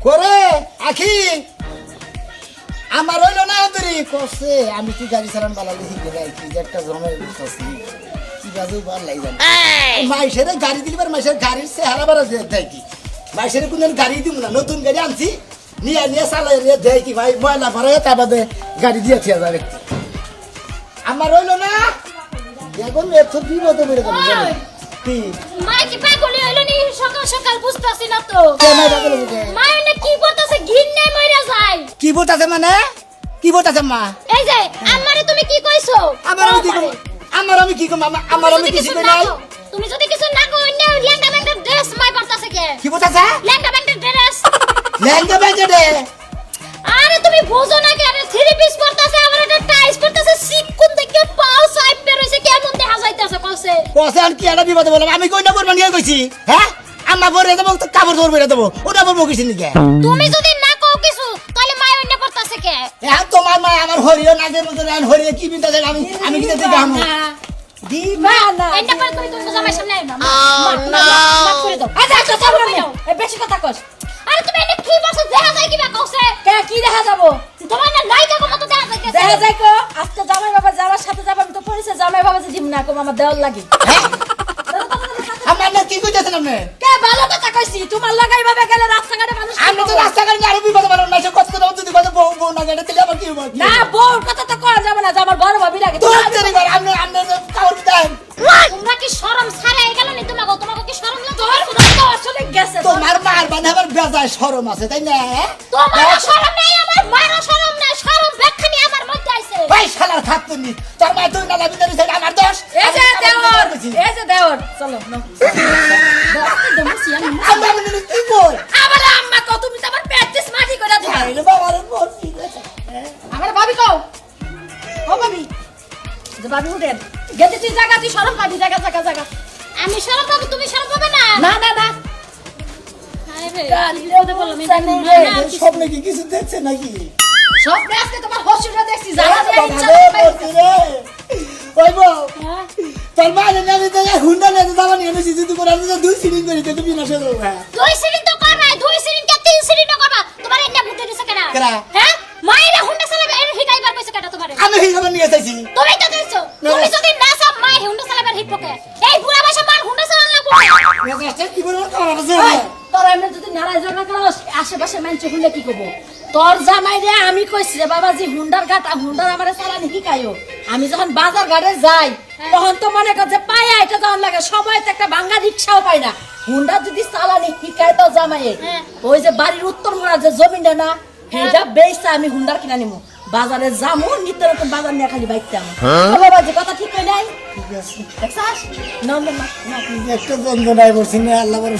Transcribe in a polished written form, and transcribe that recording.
করে আখি আমার হইলো না তোরই করছে আমি কি গাড়ি চালান বালালে শিখে যাই কি একটা জমে বুঝতেছি কি বাজে ভালো লাগে জানো মাইসের গাড়ি দিলিবার মাইসের গাড়ির চেহারা বাড়া দেয় কি মাইসের কোন গাড়ি দিব না নতুন গাড়ি আনছি নিয়ে নিয়ে চালাই দেয় কি ভাই ময়লা ভরে তা বাদে গাড়ি দিয়ে থিয়া যাবে আমার হইলো না এখন এত বিপদে বেড়ে গেল জানো কি মাই কি পাগল হইলো নি সকাল সকাল বুঝতাছি না তো কেমন পাগল বুঝে মাই না কি করতেছে ঘিন্নে মইরা যায় কি বলতাছে মানে কি বলতাছে মা এই যে আমারে তুমি কি কইছো আমার আমি কি কম আমার আমি কিছু কই নাই তুমি যদি কিছু না কই না লেঙ্গা ব্যাংকের ড্রেস মাই পড়তাছে কে কি বলতাছে লেঙ্গা ব্যাংকের ড্রেস লেহেঙ্গা বেঁচে দে আরে তুমি বুঝো না কি আরে থ্রি পিস পড়তাছে আমার একটা টাইস পড়তাছে সিকুন দেখে পাও সাইড পে রইছে কেমন দেখা যাইতাছে কইছে কসে আর কি একটা বিপদে বললাম আমি কই না করব নিয়ে কইছি হ্যাঁ আম্মা বরে দেব তো কাপড় ধরবে দেব ওটা বলবো কিছু নি কে তুমি যদি না কও কিছু তাহলে মাই অন্য পড়তাছে কে হ্যাঁ তোমার মা আমার হরিও নাগের মতো রান হরিয়ে কি বিনতা দেখ আমি কি দেখি গামু দিবা না এন্ড পরে তুমি তুমি জামাই সামনে আইবা না মাফ করে দাও আচ্ছা আচ্ছা চল এই বেশি কথা কস আরে তুমি এনে কি বলছো দেখা যায় কিবা কইছে কে কি দেখা যাবো তোমার না নাইকা মতো দেখা যাইতেছে দেখা যায় কো আজকে জামাই বাবা যাওয়ার সাথে যাবো আমি তো পরিচয় জামাই বাবা যে দিম না কো আমার দেওয়ার লাগে আমার না কি কইতাছেন আপনি কে ভালো কথা কইছি তোমার লাগাই বাবা গেলে রাস্তাঘাটে মানুষ আমি তো রাস্তাঘাটে আরো বিপদে বললাম না সে কত কথা যদি কত বউ বউ না গেলে তাহলে আবার কি হবে না বউর কথা তো কোয়া যাবে না যে আমার বড় ভাবি লাগে তোর তেরি ঘর আপনি কাউর দেন তোমরা কি শরম ছাড়া গেল নি তোমাকে কি শরম না তোর কথা তো আসলে গেছে তোমার মার বাঁধে আবার বেজায় শরম আছে তাই না তোমার শরম নাই আমার মায়ের শরম নাই শরম ব্যাখ্যানি আমার মধ্যে আইছে ভাই শালার খাত তুমি তোর মা তুই না লাবি ধরে সেটা আমার দোষ এই যে দেওর চলো নাও আমি কি কই আমার আম্মা কও তুমি তো আমার প্র্যাকটিস মাটি করে দিবা আরে বাবা রে বলছি আমার ভাবি কও ও ভাবি যে ভাবি উঠেন গেতে তুই জায়গা তুই শরম পাবি জায়গা আমি শরম পাবো তুমি শরম পাবে না না না না আরে গালিও বললাম সব নাকি কিছু দেখছে নাকি সব আজকে তোমার হসুরা দেখছি জায়গা দিয়ে ইচ্ছা ওই বউ তোর মা জানি আমি তো হুন্ডা নিয়ে যাবো নিয়ে এসেছি যদি করে আমি তো দুই সিলিং করি তো তুমি নষ্ট করবো দুই সিরিন তো করবে দুই সিরিন কে তিন সিরিন তো করবা তোমার এন্না বুদ্ধি দিছে কেন কেডা? হ্যাঁ মায়ের হুন্ডা চালাবে এর হিকাইবার কইছে কেন তোমারে আমি হিসাবে নিয়ে এসেছি তুমি তো দিছো তুমি যদি না চাও মাই হুন্ডা চালাবার হিট পকে এই বুড়া বয়সে মার হুন্ডা চালান লাগবো কি বলবো তোমার কাছে তোর এমনি যদি নারাই ঝগড়া করস আশেপাশে মানুষ হইলে কি করবো তোর জামাই রে আমি কইছি রে বাবাজি হুন্ডার ঘাটা হুন্ডার আমারে চালানি শিখাইও আমি যখন বাজার ঘাটে যাই তখন তো মনে করছে পায়া এটা যখন লাগে সময় তো একটা ভাঙ্গা রিক্সাও পাই না হুন্ডা যদি চালানি শিখাই তো জামাইয়ে ওই যে বাড়ির উত্তর মোড়া যে জমিটা না সেটা বেচতে আমি হুন্ডার কিনা নিমু বাজারে যামু নিত্য নতুন বাজার নিয়ে খালি বাইতে আমু বাবাজি কথা ঠিক কই নাই ঠিক আছে দেখছাস না একটা যন্ত্রণায় বসছি না আল্লাহ বড়